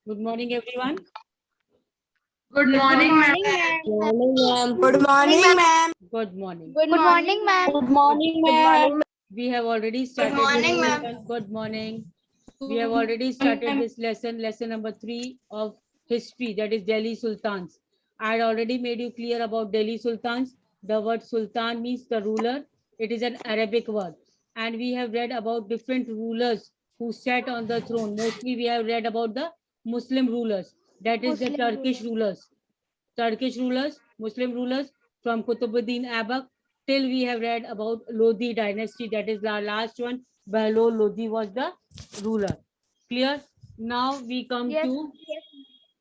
Good morning, everyone. Good morning, ma'am. Morning, ma'am. Good morning, ma'am. Good morning. Good morning, ma'am. Good morning, ma'am. We have already started morning, this ma'am. lesson. Good morning. We have already started this lesson number 3 of history, that is Delhi Sultans. I had already made you clear about Delhi Sultans. The word Sultan means the ruler. It is an Arabic word. And we have read about different rulers who sat on the throne. Mostly we have read about the Muslim rulers. That is the Turkish rulers. Turkish rulers, Muslim rulers from Qutbuddin Aibak till we have read about Lodi dynasty. That is the last one. Bahlol Lodi was the ruler. Clear? Now we come to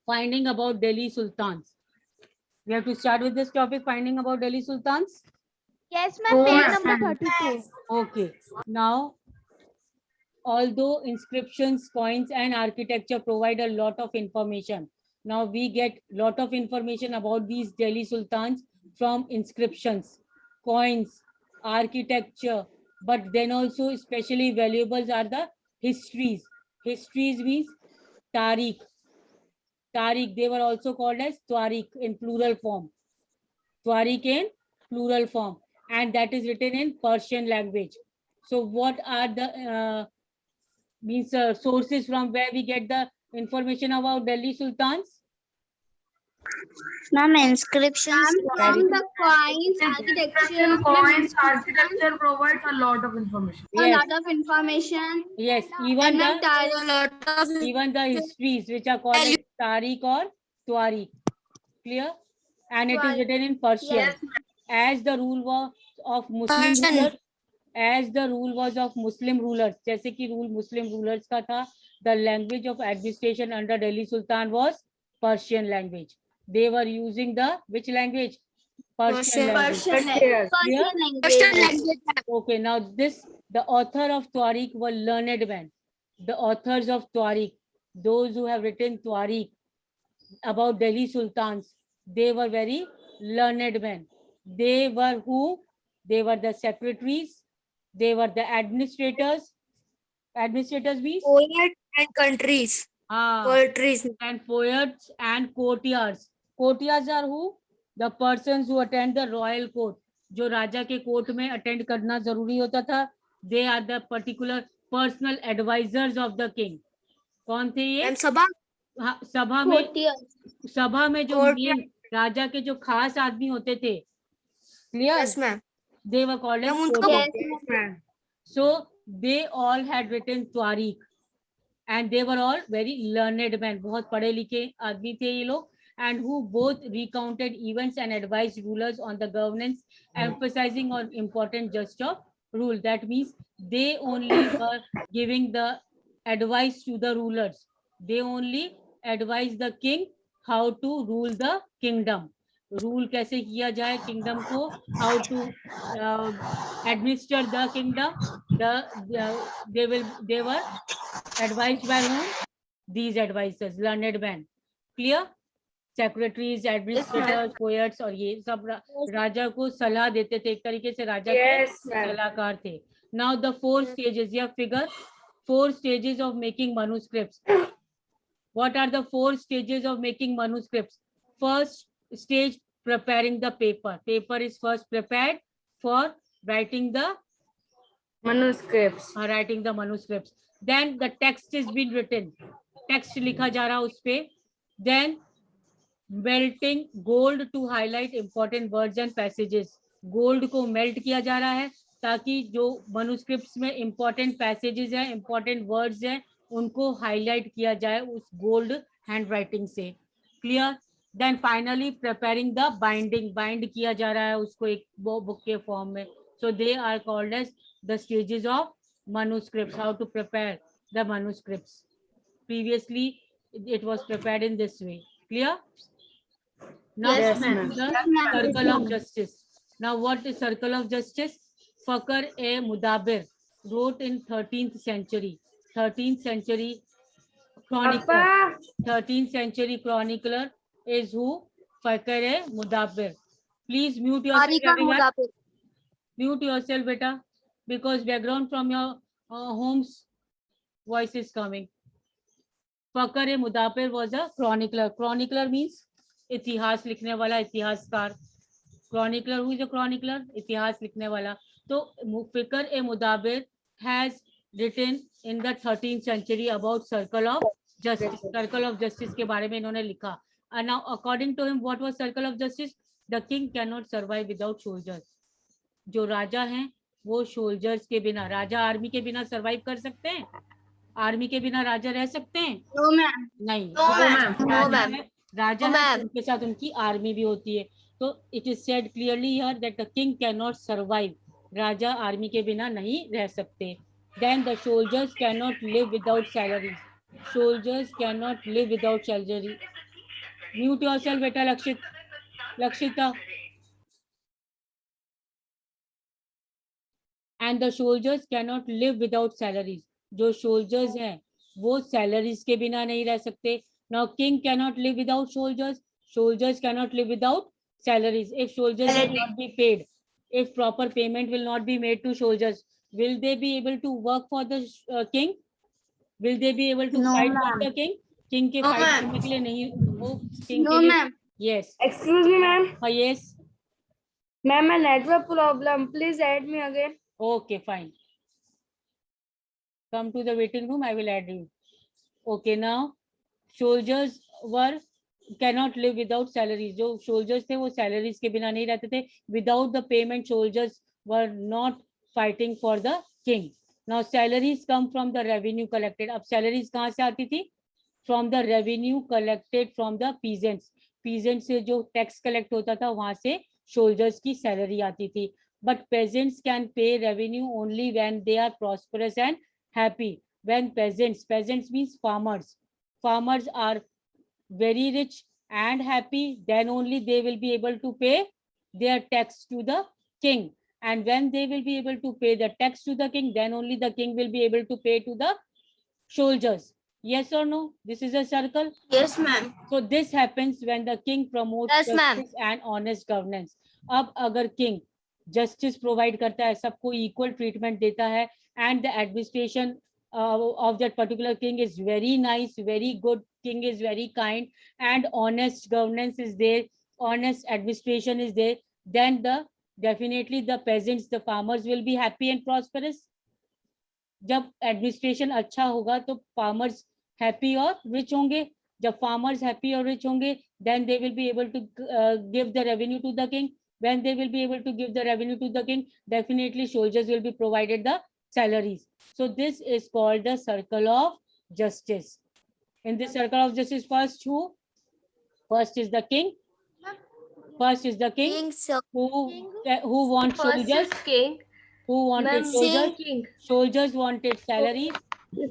finding about Delhi Sultans. We have to start with this topic, finding about Delhi Sultans. Yes, No, ma'am. Page ma'am. number 32. Okay. Now, although inscriptions, coins, and architecture provide a lot of information, now we get lot of information about these Delhi Sultans from inscriptions, coins, architecture, but then also especially valuables are the histories. Histories means Tariq. Tariq, they were also called as Tariq in plural form. Tariq in plural form, and that is written in Persian language. So what are the sources from where we get the information about Delhi Sultans? Ma'am, inscriptions From the coins, Inscription, coins, architecture provides a lot of information. Yes, of information. yes, even the histories which are called as Tariq or Tariq. Clear? And it is written in Persian. Yes, As the rule was of Muslim rulers, as the rule was of Muslim rulers, जैसे कि rule Muslim rulers का था, the language of administration under Delhi Sultan was Persian language. They were using the which language? Persian language. yes. Clear? Okay, now the author of Tariq were learned men. The authors of Tariq, those who have written Tariq about Delhi Sultans, they were very learned men. They were who? They were the secretaries, they were the administrators. Administrators means Poet and countries. Poetries. and poets and courtiers. Courtiers are who? The persons who attend the royal court. जो राजा के court में attend करना जरूरी होता था, they are the particular personal advisers of the king. कौन थे ये? And Sabha. हाँ, सभा में जो मेन राजा के जो खास आदमी होते थे. Clear? Yes, ma'am. They were called as Ma'am, courtiers. Yes, ma'am. So they all had written Tariq and they were all very learned men. बहुत पढ़े लिखे आदमी थे ये लोग, and who both recounted events and advised rulers on the governance, emphasizing on important just of rule. That means they only were giving the advice to the rulers. They only advised the king how to rule the kingdom. Rule कैसे किया जाए kingdom को, how to administer the kingdom. They were advised by whom? These advisors, learned men. Clear? Secretaries, administrators, poets और ये सब राजा को सलाह देते थे. एक तरीके से राजा Yes, के ma'am. सलाहकार थे. Now the 4 stages, you figure 4 stages of making manuscripts. What are the 4 stages of making manuscripts? First stage, preparing the paper. Paper is first prepared for writing the Manuscripts. writing the manuscripts. Then the text is being written. Text लिखा जा रहा उस पे. Then melting gold to highlight important words and passages. Gold को melt किया जा रहा है ताकि जो manuscripts में important passages हैं, important words हैं, उनको highlight किया जाए उस gold handwriting से. Clear? Then finally preparing the binding. Bind किया जा रहा है उसको एक book के form में. So they are called as the stages of manuscripts. How to prepare the manuscripts. Previously, it was prepared in this way. Clear? Now, Yes, come ma'am. to the circle of justice. Now, what is circle of justice? Fakhr-e-Mudabir wrote in 13th century. 13th century chronicler. Papa. 13th century chronicler is who? Fakhr-e-Mudabir. Please mute yourself, everyone. Mute yourself, beta, because background from your home's voice is coming. फकर A मुदाफिर was a chronicler. Chronicler means इतिहास लिखने वाला, इतिहासकार. Chronicler, who is a chronicler? इतिहास लिखने वाला. तो फिकर ए मुदाबिर has written in the 13th century about circle of justice. Circle of justice के बारे में इन्होंने लिखा. And now according to him, what was circle of justice? The king cannot survive without soldiers. जो राजा हैं वो सोल्जर्स के बिना, राजा आर्मी के बिना सरवाइव कर सकते हैं? आर्मी के बिना राजा रह सकते हैं? No, ma'am. नहीं. No, ma'am. No, राजा ma'am. है, राजा No, है, ma'am. उनके साथ उनकी आर्मी भी होती है. तो it is said clearly here that the king can not survive. राजा आर्मी के बिना नहीं रह सकते. Then the soldiers can not live without salary. Soldiers can not live without salary. Mute yourself बेटा. Lakshita. And the soldiers can not live without salaries. जो soldiers हैं वो सैलरीज के बिना नहीं रह सकते. Now king can not live without soldiers. Soldiers cannot live without salaries. If soldiers will not be paid, if proper payment will not be made to soldiers, will they be able to work for the king? Will they be able to No, fight for ma'am. the king? King के No, fight ma'am. करने के लिए नहीं, वो king No, के लिए. ma'am. Yes. Excuse me, ma'am. Yes. Ma'am, a network problem. Please add me again. Okay, fine. Come to the waiting room. I will add you. Okay, now soldiers were cannot live without salaries. जो soldiers थे वो salaries के बिना नहीं रहते थे. Without the payment, soldiers were not fighting for the king. Now salaries come from the revenue collected. अब salaries कहाँ से आती थी? From the revenue collected from the peasants. Peasants से जो tax collect होता था वहां से soldiers की salary आती थी. But peasants can pay revenue only when they are prosperous and happy. When peasants means farmers are very rich and happy, then only they will be able to pay their tax to the king. And when they will be able to pay the tax to the king, then only the king will be able to pay to the soldiers. Yes or no? This is a circle. Yes, ma'am. So this happens when the king promotes Yes, ma'am. justice and honest governance. अब अगर king justice provide करता है, सबको equal treatment देता है, and the administration of that particular king is very nice, very good, king is very kind, and honest governance is there, honest administration is there, then definitely the peasants, the farmers will be happy and prosperous. जब administration अच्छा होगा तो farmers happy और rich होंगे. जब farmers happy और rich होंगे, then they will be able to give the revenue to the king. When they will be able to give the revenue to the king, definitely soldiers will be provided the salaries. So this is called the circle of justice. In this circle of justice, first who? First is the king. First is the king King's who wants soldiers. king. Who wanted Ma'am, soldiers? king. Soldiers wanted salaries,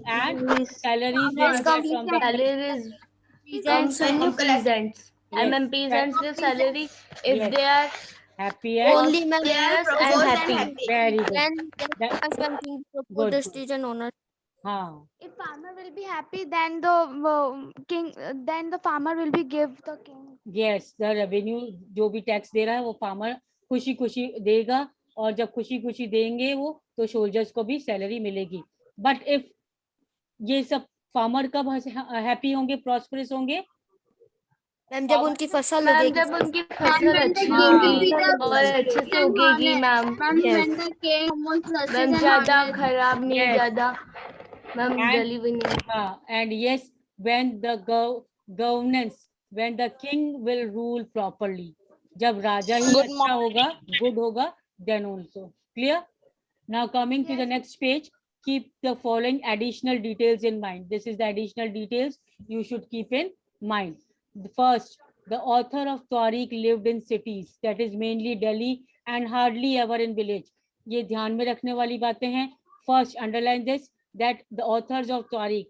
and salaries were Yes, got from the Salaries peasants comes from peasants. Yes. And peasants give salary if Yes. they are happy and only men Yes, are and happy. very good. When king Good. proposes king and honor. हाँ. If farmer will be happy, then the king, then the farmer will be give the king. Yes, the revenue जो भी tax दे रहा है वो farmer खुशी खुशी देगा, और जब खुशी खुशी देंगे वो तो सोल्जर्स को भी सैलरी मिलेगी. बट इफ ये सब फार्मर कब हैप्पी होंगे, प्रॉस्परस होंगे? मैम जब उनकी फसल मैम उगेगी. जब उनकी फसल when the अच्छी king will be होगी और अच्छे से उगेगी ma'am. Ma'am, when the king promotes justice ma'am and ज्यादा honest. खराब नहीं, Yes. ज्यादा मैम And- जली भी नहीं. हाँ, and yes, when the governance, when the king will rule properly, जब राजा ही अच्छा होगा, good होगा, then also. Clear? Now coming to the next page, keep the following additional details in mind. This is the additional details you should keep in mind. First, the author of Tariq lived in cities, that is mainly Delhi, and hardly ever in village. ये ध्यान में रखने वाली बातें हैं. First, underline this, that the authors of Tariq,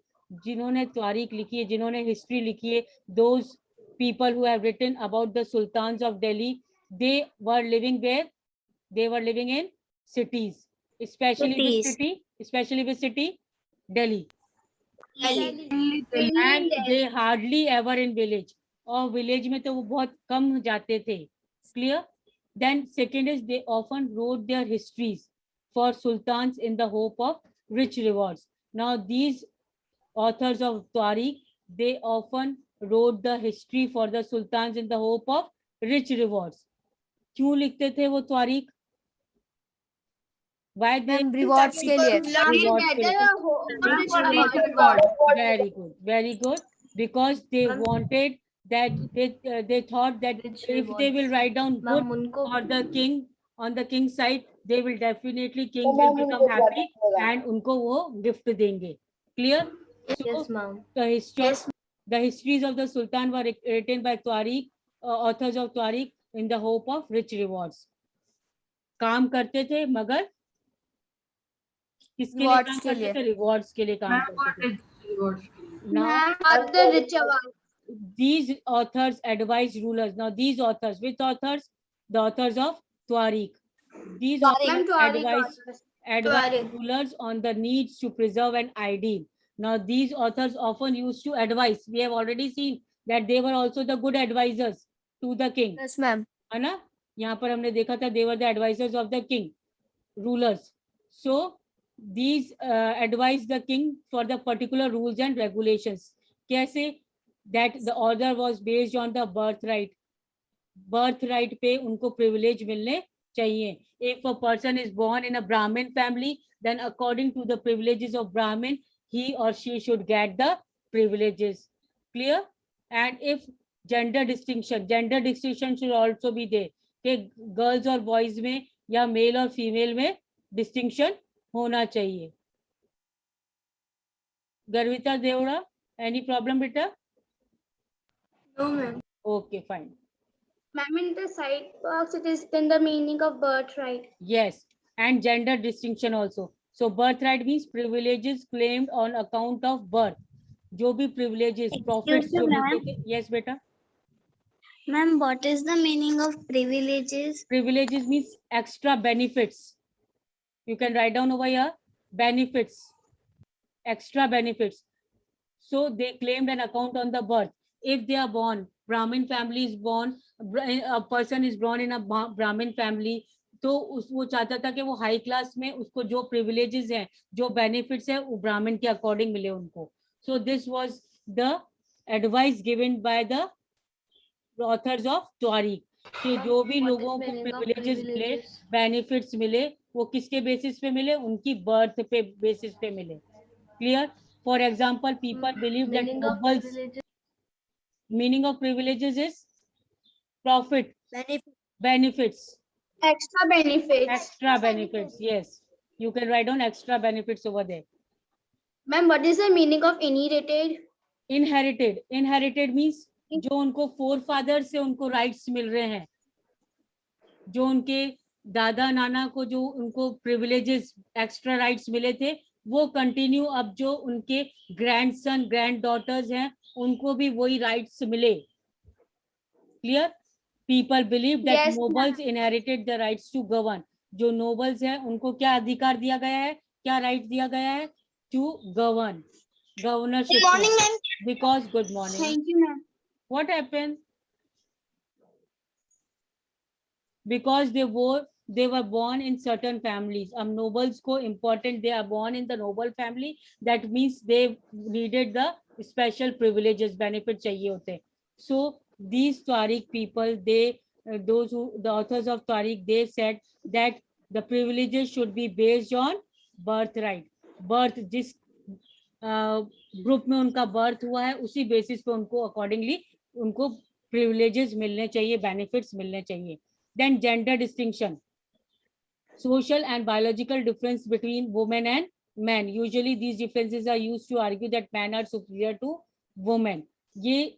जिन्होंने तारीख लिखी है, जिन्होंने history लिखी है, those people who have written about the sultans of Delhi, they were living where? They were living in cities, especially which city? Especially which city? Delhi. And they hardly ever in village. और village में तो वो बहुत कम जाते थे. Clear? Then second is they often wrote their histories for sultans in the hope of rich rewards. Now these authors of Tariq, they often wrote the history for the sultans in the hope of rich rewards. क्यों लिखते थे वो तारीख? Why they ma'am rewards के लिए rewards के लिए? Very good, very good. Because they wanted that they thought that if they will write down good for the king on the king's side, they will definitely king will become happy and उनको वो gift देंगे. Clear? So the histories of the sultan were written by Tariq, authors of Tariq in the hope of rich rewards. काम करते थे मगर किसके लिए काम करते थे? रिवॉर्ड्स के लिए काम करते थे. Now these authors advised rulers. Now these authors, which authors? The authors of Tariq. These authors advised rulers on the needs to preserve an ideal. Now these authors often used to advise. We have already seen that they were also the good advisors to the king. Yes ma'am है ना? यहाँ पर हमने देखा था they were the advisors of the king, rulers. So these advised the king for the particular rules and regulations. कैसे? That the order was based on the birthright. Birthright पे उनको privilege मिलने चाहिए. If a person is born in a Brahmin family, then according to the privileges of Brahmin, he or she should get the privileges. Clear? And if gender distinction should also be there. कि girls और boys में या male और female में distinction होना चाहिए. Garvita Devda, any problem बेटा? No, ma'am. Okay, fine. Ma'am, in the side box, it is then the meaning of birthright. Yes, and gender distinction also. So birthright means privileges claimed on account of birth. जो भी privileges, profits जो मिलते थे. Yes, बेटा. Ma'am, what is the meaning of privileges? Privileges means extra benefits. You can write down over here, benefits, extra benefits. So they claimed an account on the birth. If they are born, Brahmin family is born, a person is born in a Brahmin family, तो वो चाहता था कि वो high class में उसको जो privileges हैं, जो benefits हैं, वो ब्राह्मण के according मिले उनको. So this was the advice given by the authors of Tariq. कि जो भी लोगों को privileges मिले, benefits मिले, वो किसके basis पे मिले? उनकी birth पे basis पे मिले. Clear? For example, people believe that nobles. Meaning of privileges is profit, benefits, Extra benefits. extra benefits. Yes, you can write down extra benefits over there. Ma'am, what is the meaning of inherited? Inherited means जो उनको forefather से उनको rights मिल रहे हैं, जो उनके दादा नाना को जो उनको privileges, extra rights मिले थे, वो कंटिन्यू अब जो उनके ग्रैंडसन ग्रैंडडॉटर्स हैं उनको भी वही राइट्स मिले. Clear? People believe that nobles inherited the rights to govern. जो नोबल्स हैं उनको क्या अधिकार दिया गया है, क्या राइट दिया गया है? To govern, governorship. Because good morning. Thank you, ma'am. What happened? Because they were born in certain families. Nobles ko important, they are born in the noble family. That means they needed the special privileges, benefit chahiye hote. So these Tariq people, the authors of Tariq, they said that the privileges should be based on birthright. Birth, जिस group में उनका birth हुआ है उसी basis पे उनको accordingly उनको privileges मिलने चाहिए, benefits मिलने चाहिए. Then gender distinction, social and biological difference between women and men. Usually these differences are used to argue that men are superior to women. ये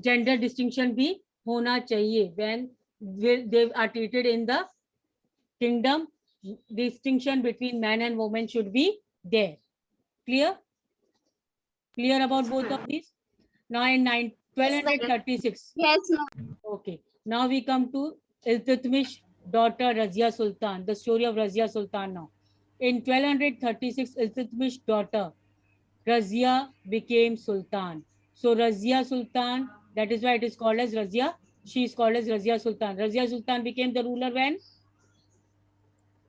gender distinction भी होना चाहिए. When they are treated in the kingdom, distinction between men and women should be there. Clear? Clear about both of these? Now in 1236. Yes, ma'am. Okay. Now we come to Iltutmish daughter Razia Sultan. The story of Razia Sultan now. In 1236, Iltutmish daughter Razia became Sultan. So Razia Sultan, that is why it is called as Razia. She is called as Razia Sultan. Razia Sultan became the ruler when?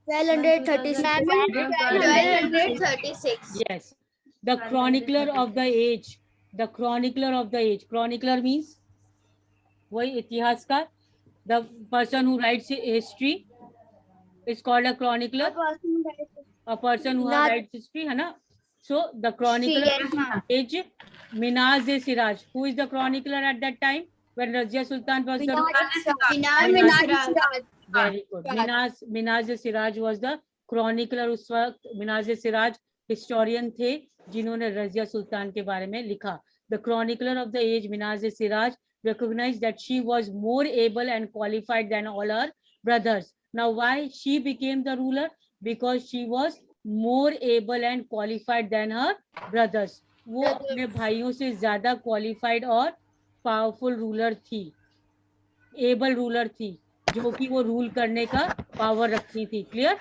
1236. Yes. The chronicler of the age the chronicler of the age. Chronicler means वही इतिहासकार. The person who writes history is called a chronicler. A person who writes history, है ना? So the chronicler is Minaz-e-Siraj. Who is the chronicler at that time when Razia Sultan was the very good. Minaz-e-Siraj was the chronicler. उस वक्त Minaz-e-Siraj historian थे जिन्होंने रजिया सुल्तान के बारे में लिखा. The chronicler of the age, Minaz-e-Siraj, recognized that she was more able and qualified than all her brothers. Now, why she became the ruler? Because she was more able and qualified than her brothers. वो अपने भाइयों से ज्यादा qualified और powerful ruler थी, able ruler थी, जो कि वो rule करने का power रखती थी. Clear?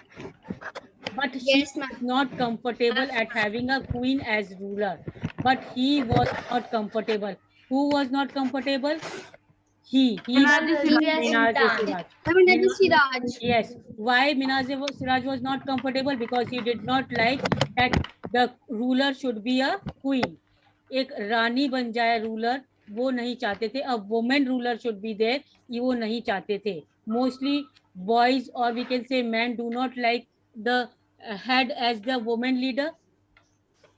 But she was not comfortable at having a queen as ruler. But he was not comfortable. Who was not comfortable? He Minaz-e-Siraj. Yes. Why Minaz-e-Siraj was not comfortable? Because he did not like that the ruler should be a queen. एक रानी बन जाए ruler, वो नहीं चाहते थे. A woman ruler should be there, ये वो नहीं चाहते थे. Mostly boys or we can say men do not like the head as the woman leader.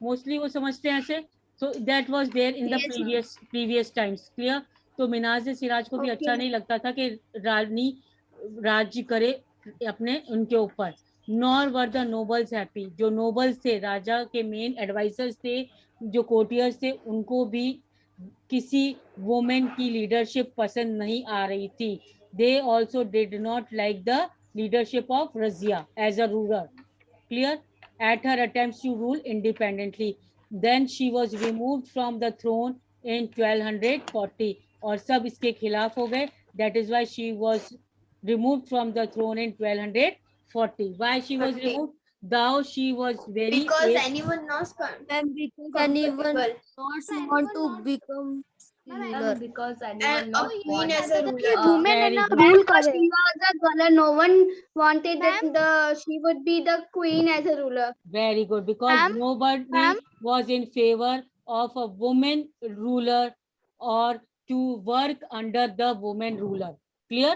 Mostly वो समझते हैं ऐसे. So that was there in the previous times. Clear? तो मिनाज-ए-सिराज को भी अच्छा नहीं लगता था कि रानी राज्य करे अपने उनके ऊपर. Nor were the nobles happy. जो nobles थे, राजा के main advisors थे, जो courtiers थे, उनको भी किसी woman की leadership पसंद नहीं आ रही थी. They also did not like the leadership of Razia as a ruler. Clear? At her attempts to rule independently. Then she was removed from the throne in 1240. और सब इसके खिलाफ हो गए. That is why she was removed from the throne in 1240. Why she was removed? Though she was very anyone not want to become ruler. Because women very है ना good. rule Because करे. she was a girl, no one wanted that she would be the queen as a ruler. Very good. Because Ma'am? nobody Ma'am? was in favor of a woman ruler or to work under the woman ruler. Clear?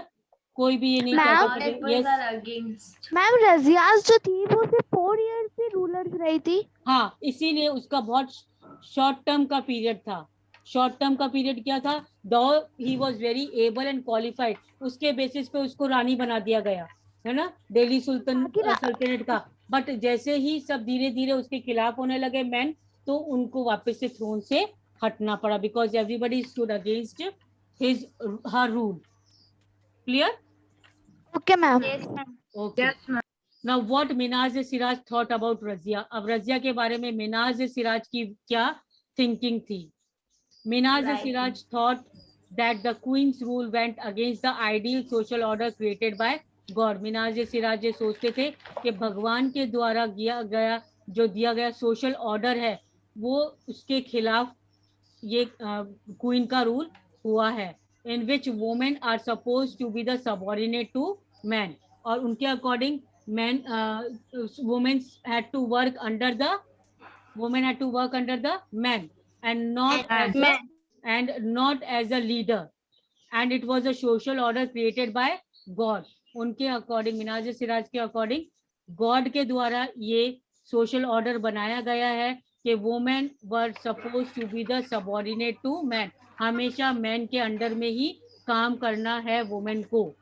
कोई भी ये नहीं Ma'am? कहता था. Yes. against. Ma'am Razia's जो थी वो सिर्फ 4 years से रूलर रही थी. हाँ, इसीलिए उसका बहुत शॉर्ट टर्म का पीरियड था. शॉर्ट टर्म का पीरियड क्या था? Though he was very able and qualified, उसके बेसिस पे उसको रानी बना दिया गया, है ना, दिल्ली सल्तनत का. बट जैसे ही सब धीरे धीरे उसके खिलाफ होने लगे मैन, तो उनको वापस से थ्रोन से हटना पड़ा. Because everybody stood against her rule. Clear? Okay ma'am. Okay. Now what Minaz-e-Siraj thought about Razia? अब रजिया के बारे में Minaz-e-Siraj की क्या थिंकिंग थी? Minaz-e-Siraj thought that the queen's rule went against the ideal social order created by God. Minaz-e-Siraj ये सोचते थे कि भगवान के द्वारा दिया गया सोशल ऑर्डर है, वो उसके खिलाफ ये क्वीन का रूल हुआ है. In which women are supposed to be the subordinate to men. और उनके according men women had to work under the men and not as a leader, and it was a social order created by God. उनके according, मिनाज-ए-सिराज के according, God के द्वारा ये social order बनाया गया है कि women were suppose to be the subordinate to man. हमेशा मैन के अंडर में ही काम करना है वुमेन को.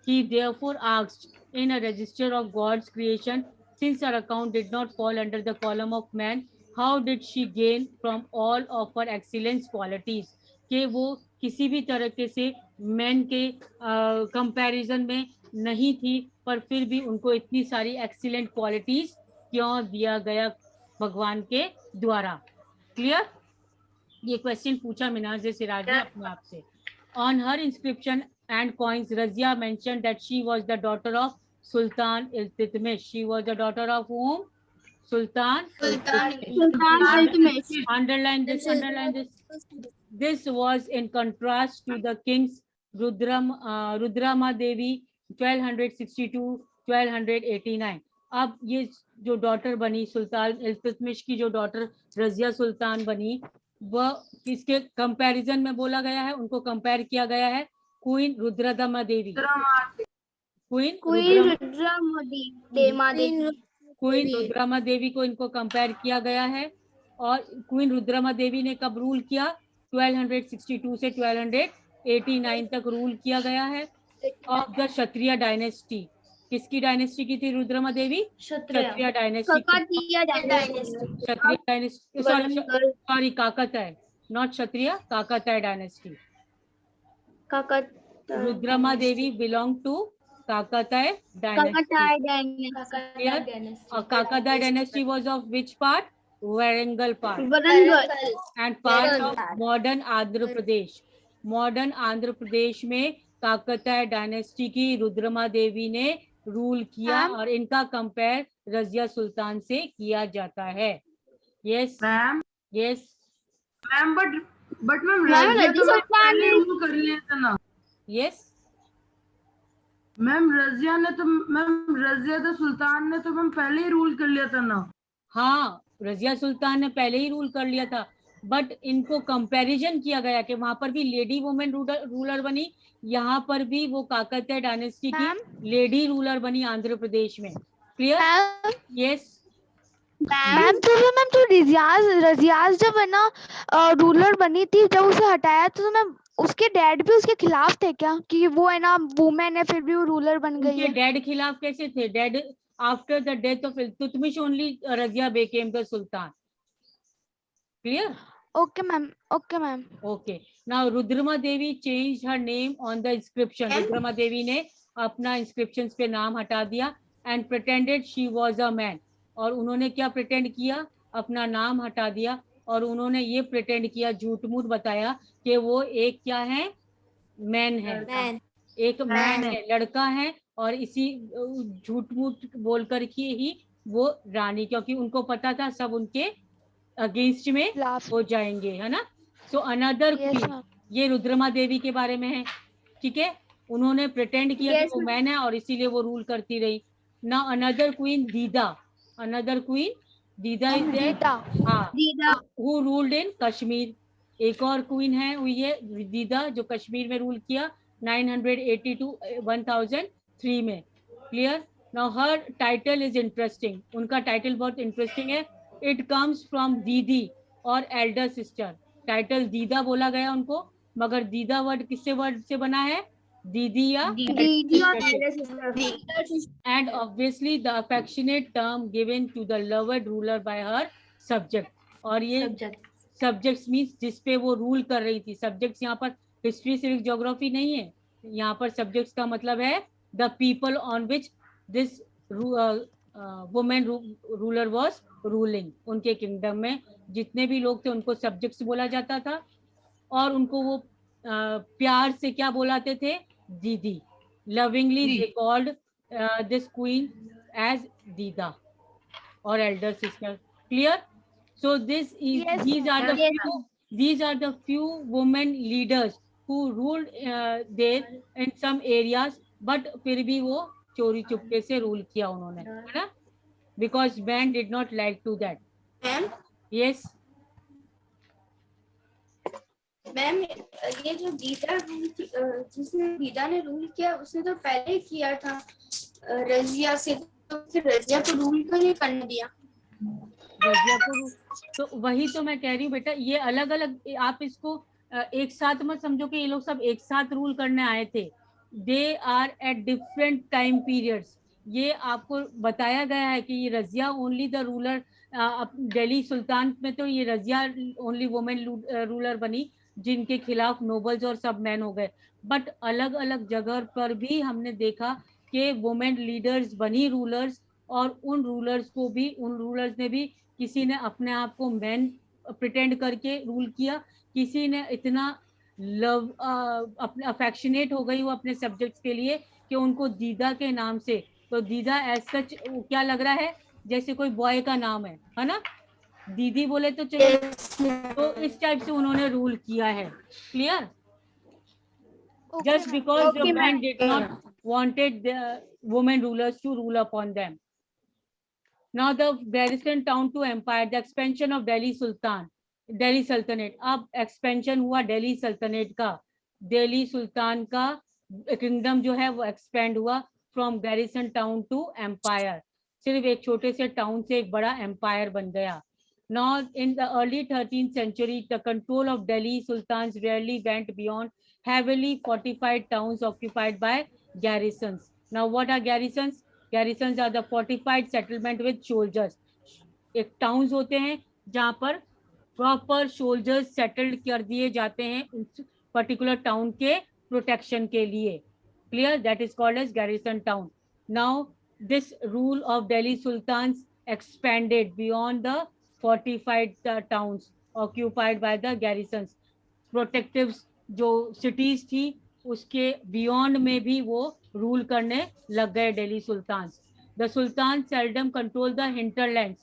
He therefore asked in a register of God's creation, since her account did not fall under the column of man, how did she gain from all of her excellence qualities? कि वो किसी भी तरीके से man के comparison में नहीं थी, पर फिर भी उनको इतनी सारी एक्सीलेंट क्वालिटीज क्यों दिया गया भगवान के द्वारा. क्लियर? ये क्वेश्चन पूछा मिनाज-ए-सिराज ने अपने आप से. On her inscription and coins, Razia mentioned that she was the daughter of Sultan Iltutmish. She was the daughter of whom? Sultan Iltutmish. Underline this. This was in contrast to the kings Rudrama Devi 1262-1289. अब ये जो daughter बनी सुल्तान इल्तुतमिश की, जो daughter Razia Sultan बनी, वह किसके comparison में बोला गया है, उनको कंपेयर किया गया है क्वीन रुद्रदमा देवी, क्वीन रुद्रमा देवी को इनको कंपेयर किया गया है। और क्वीन रुद्रमा देवी ने कब रूल किया? 1262 से 1289 तक रूल किया गया है। ऑफ द क्षत्रिय डायनेस्टी, किसकी डायनेस्टी की थी Rudrama Devi? Kshatriya dynasty, Kshatriya dynasty, sorry Kakatiya, not Kshatriya, Kakatiya dynasty. Rudrama Devi belong to Kakatiya dynasty. Kakadai dynasty was of which part? Warangal part and part of modern Andhra Pradesh. Modern Andhra Pradesh में काकताय डायनेस्टी की रुद्रमा देवी ने रूल किया और इनका कंपेयर रजिया सुल्तान से किया जाता है। Yes ma'am, yes ma'am, but ma'am Razia तो पहले रूल कर लिया था ना। यस मैम रजिया तो सुल्तान ने तो मैम पहले ही रूल कर लिया था ना। हाँ, रजिया सुल्तान ने पहले ही रूल कर लिया था, बट इनको कंपैरिजन किया गया कि वहां पर भी लेडी वुमेन रूलर बनी, यहाँ पर भी वो काकताय डायनेस्टी की लेडी रूलर बनी आंध्र प्रदेश में। क्लियर? यस मैम तो रजियाज जब है ना रूलर बनी थी, जब उसे हटाया तो मैम उसके डैड भी उसके खिलाफ थे क्या, कि वो है ना वुमेन है फिर भी वो रूलर बन गई है? डैड खिलाफ कैसे थे? Dad after the death of Iltutmish only Razia became the sultan. Clear? Okay ma'am. Okay. Now Rudrama Devi changed her name on the inscription. Rudrama Devi ने अपना inscriptions पे नाम हटा दिया and pretended she was a man. और उन्होंने क्या pretend किया? अपना नाम हटा दिया और उन्होंने ये pretend किया, झूठ मूठ बताया कि वो एक क्या है? मैन है, एक मैन है, लड़का है, और इसी झूठ मूठ बोल कर के ही वो रानी, क्योंकि उनको पता था सब उनके अगेंस्ट में हो जाएंगे, है ना। सो अनदर क्वीन, ये रुद्रमा देवी के बारे में है, ठीक है। उन्होंने प्रिटेंड किया कि वो मैन है और इसीलिए वो रूल करती रही। ना अनदर क्वीन दीदा, अनदर क्वीन दीदा इज देयर, हाँ, हु रूल्ड इन कश्मीर। एक और क्वीन है, हुई है दीदा, जो कश्मीर में रूल किया 980 to 1003 में। Clear? Now her title is interesting, उनका टाइटल बहुत इंटरेस्टिंग है। इट कम्स फ्रॉम दीदी और एल्डर सिस्टर। टाइटल दीदा बोला गया उनको, मगर दीदा वर्ड किससे वर्ड से बना है? दीदी या and obviously the affectionate term given to the loved ruler by her subject. और ये सब्जेक्ट्स मीन्स जिस पे वो रूल कर रही थी। सब्जेक्ट्स यहाँ पर हिस्ट्री सिविक ज्योग्राफी नहीं है, यहाँ पर सब्जेक्ट्स का मतलब है the people on which this women ruler was ruling. उनके किंगडम में जितने भी लोग थे उनको सब्जेक्ट्स बोला जाता था, और उनको वो प्यार से क्या बुलाते थे? Didi. Lovingly they called this queen as Didda और elder sister. Clear? So these are the few women leaders who ruled there in some areas, but फिर भी वो चोरी चुपके से रूल किया उन्होंने, है ना, because men did not like to that. Ma'am, Yes. Ma'am ये जो दीदा जिसने दीदा ने रूल किया उसने तो पहले किया था रजिया से, तो फिर रजिया को रूल क्यों नहीं करने दिया? रजिया को, तो वही तो मैं कह रही हूँ बेटा, ये अलग अलग, आप इसको एक साथ मत समझो कि ये लोग सब एक साथ रूल करने आए थे। They are at different time periods. ये आपको बताया गया है कि ये Razia only the ruler, Delhi सुल्तान में तो ये रजिया ओनली वुमेन रूलर बनी जिनके खिलाफ नोबल्स और सब मैन हो गए। बट अलग अलग जगह पर भी हमने देखा कि वुमेन लीडर्स बनी रूलर्स, और उन रूलर्स ने भी किसी ने अपने आप को मैन प्रिटेंड करके रूल किया, किसी ने इतना लव अपने अफेक्शनेट हो गई वो अपने सब्जेक्ट्स के लिए कि उनको दीदा के नाम से, तो दीदा एज सच क्या लग रहा है जैसे कोई बॉय का नाम है ना, दीदी बोले तो चलो, तो इस टाइप से उन्होंने रूल किया है। Clear? Just because the man did not wanted the women rulers to rule upon them. Now the Darestan town to empire, the expansion of Delhi Sultan. Delhi सल्तनत, अब एक्सपेंशन हुआ दिल्ली सल्तनत का, दिल्ली सुल्तान का किंगडम जो है वो एक्सपेंड हुआ from garrison town to empire, सिर्फ एक छोटे से टाउन से एक बड़ा एम्पायर बन गया. Now in the early 13th century the control of Delhi sultans rarely went beyond heavily fortified towns occupied by garrisons. Now what are garrisons? Garrisons are the fortified settlement with soldiers. एक towns होते हैं जहाँ पर proper soldiers settled कर दिए जाते हैं उस पर्टिकुलर टाउन के प्रोटेक्शन के लिए. Clear? That is called as garrison town. Now this rule of Delhi sultans expanded beyond the fortified towns occupied by the garrisons. Protective जो सिटीज थी उसके बियॉन्ड में भी वो रूल करने लग गए Delhi sultans. The sultan seldom control the hinterlands.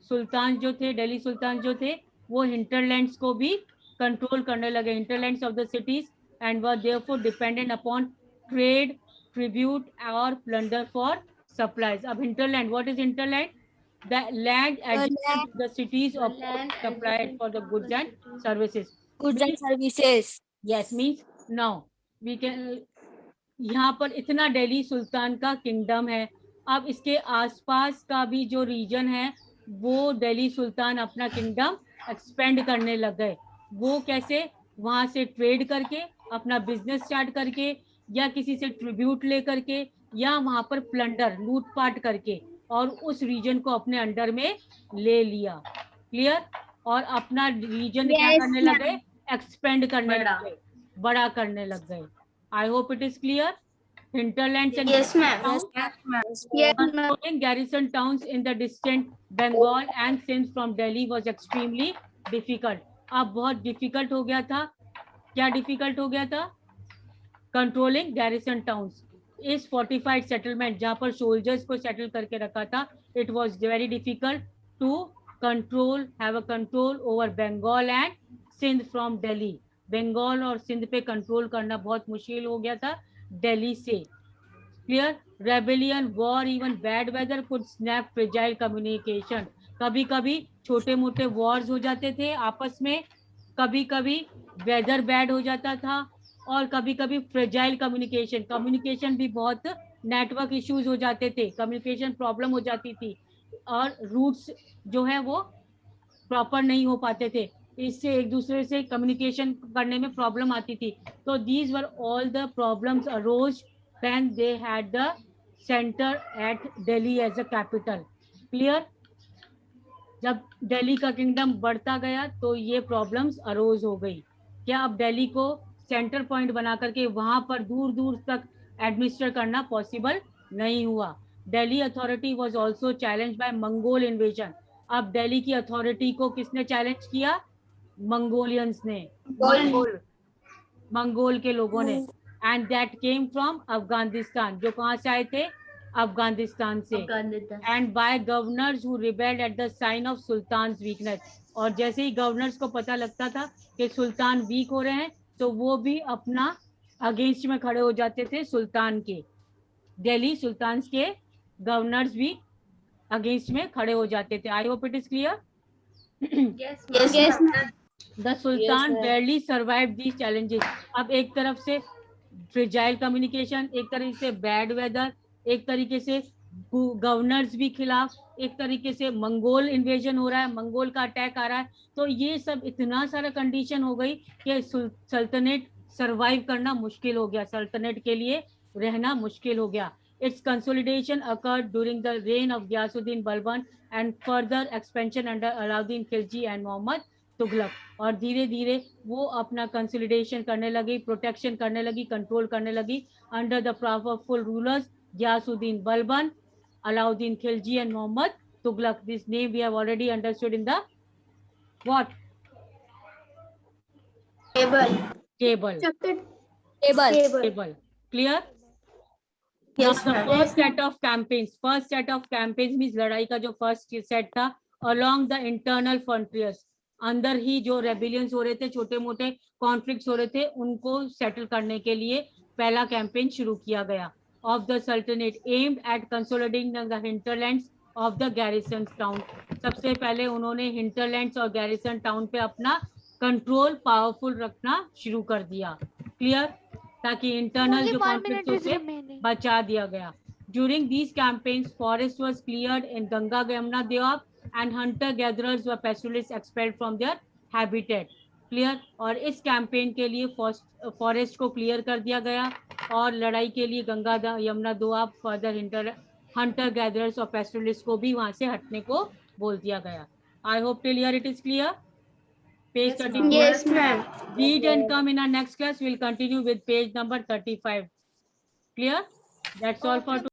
सुल्तान जो थे, दिल्ली सुल्तान जो थे, वो हिंटरलैंड्स को भी कंट्रोल करने लगे, hinterlands of the cities, and were therefore dependent upon trade, tribute और प्लंडर फॉर सप्लाईज. अब hinterland, what is hinterland? The land adjacent to the cities of supplied for the goods and services. Goods and services. Yes, means now we can. यहाँ पर इतना दिल्ली सुल्तान का kingdom है. अब इसके आसपास का भी जो रीजन है वो दिल्ली सुल्तान अपना किंगडम एक्सपेंड करने लग गए. वो कैसे? वहाँ से ट्रेड करके, अपना बिजनेस स्टार्ट करके, या किसी से ट्रिब्यूट ले करके, या वहाँ पर प्लंडर, लूटपाट करके, और उस रीजन को अपने अंडर में ले लिया. क्लियर? और अपना रीजन क्या करने लगे? एक्सपेंड करने लग गए, बड़ा करने लग गए. I hope it is clear. Hinterlands and garrison towns in the distant Bengal and Sindh from Delhi was extremely difficult. अब बहुत difficult हो गया था. क्या difficult हो गया था? Controlling garrison towns. इस fortified settlement जहाँ पर soldiers को settle करके रखा था, it was very difficult to control, have a control over Bengal and Sindh from Delhi. Bengal और सिंध पे कंट्रोल करना बहुत मुश्किल हो गया था दिल्ली से. Clear? Rebellion, war, even bad weather could snap fragile communication. कभी कभी छोटे मोटे वॉर्स हो जाते थे आपस में, कभी कभी वेदर बैड हो जाता था, और कभी कभी फ्रेजाइल कम्युनिकेशन, कम्युनिकेशन भी बहुत, नेटवर्क इश्यूज हो जाते थे, कम्युनिकेशन प्रॉब्लम हो जाती थी, और रूट्स जो है वो प्रॉपर नहीं हो पाते थे, इससे एक दूसरे से कम्युनिकेशन करने में प्रॉब्लम आती थी. तो these were all the problems arose when they had the centre at Delhi as a capital. Clear? जब दिल्ली का किंगडम बढ़ता गया तो ये प्रॉब्लम्स अरोज हो गई. क्या अब दिल्ली को सेंटर पॉइंट बना करके वहां पर दूर दूर तक एडमिनिस्टर करना पॉसिबल नहीं हुआ. Delhi authority was also challenged by Mongol invasion. अब दिल्ली की अथॉरिटी को किसने चैलेंज किया? मंगोलियंस ने, मंगोल के लोगों ने. And that came from Afghanistan. जो कहाँ से आए थे? अफगानिस्तान से. And by governors who rebelled at the sign of sultan's weakness. और जैसे ही गवर्नर्स को पता लगता था कि सुल्तान वीक हो रहे हैं तो वो भी अपना अगेंस्ट में खड़े हो जाते थे सुल्तान के. दिल्ली सुल्तान के गवर्नर्स भी अगेंस्ट में खड़े हो जाते थे. I hope it is clear. The Sultan barely survived these challenges. अब एक तरफ से फ्रेजाइल कम्युनिकेशन, एक तरीके से बैड वेदर, एक तरीके से गवर्नर्स भी खिलाफ, एक तरीके से मंगोल इन्वेजन हो रहा है, मंगोल का अटैक आ रहा है. तो ये सब इतना सारा कंडीशन हो गई कि सल्तनत सरवाइव करना मुश्किल हो गया, सल्तनत के लिए रहना मुश्किल हो गया. Its consolidation occurred during the reign of Ghiyasuddin Balban and further expansion under Alauddin Khilji and Muhammad Tughlaq. और धीरे धीरे वो अपना कंसोलिडेशन करने लगी, प्रोटेक्शन करने लगी, कंट्रोल करने लगी under the powerful rulers Ghiyasuddin Balban, Alauddin Khilji and Mohammad Tughlaq. This name we have already understood in the what? Table. Clear? Yes, the first set of campaigns means लड़ाई का जो फर्स्ट सेट था along the internal frontiers, अंदर ही जो रेबिलियंस हो रहे थे, छोटे मोटे कॉन्फ्लिक्ट्स हो रहे थे, उनको सेटल करने के लिए पहला कैंपेन शुरू किया गया. ऑफ द सल्तनत aimed at consolidating the hinterlands of the garrison town. सबसे पहले उन्होंने hinterlands और garrison town पे अपना कंट्रोल पावरफुल रखना शुरू कर दिया. क्लियर? ताकि इंटरनल जो कॉन्फ्लिक्ट होते बचा दिया गया. During these campaigns, forest was cleared in Ganga Yamuna Doab and hunter gatherers were pastoralists expelled from their habitat. Clear? और इस कैंपेन के लिए फॉरेस्ट को क्लियर कर दिया गया और लड़ाई के लिए Ganga Yamuna Doab further Hunter gatherers और पेस्टोरलिस्ट को भी वहां से हटने को बोल दिया गया. I hope till here it is clear. Page 34. Yes, ma'am. Read and come in our next class. We'll continue with page number 35. Clear? That's all for today.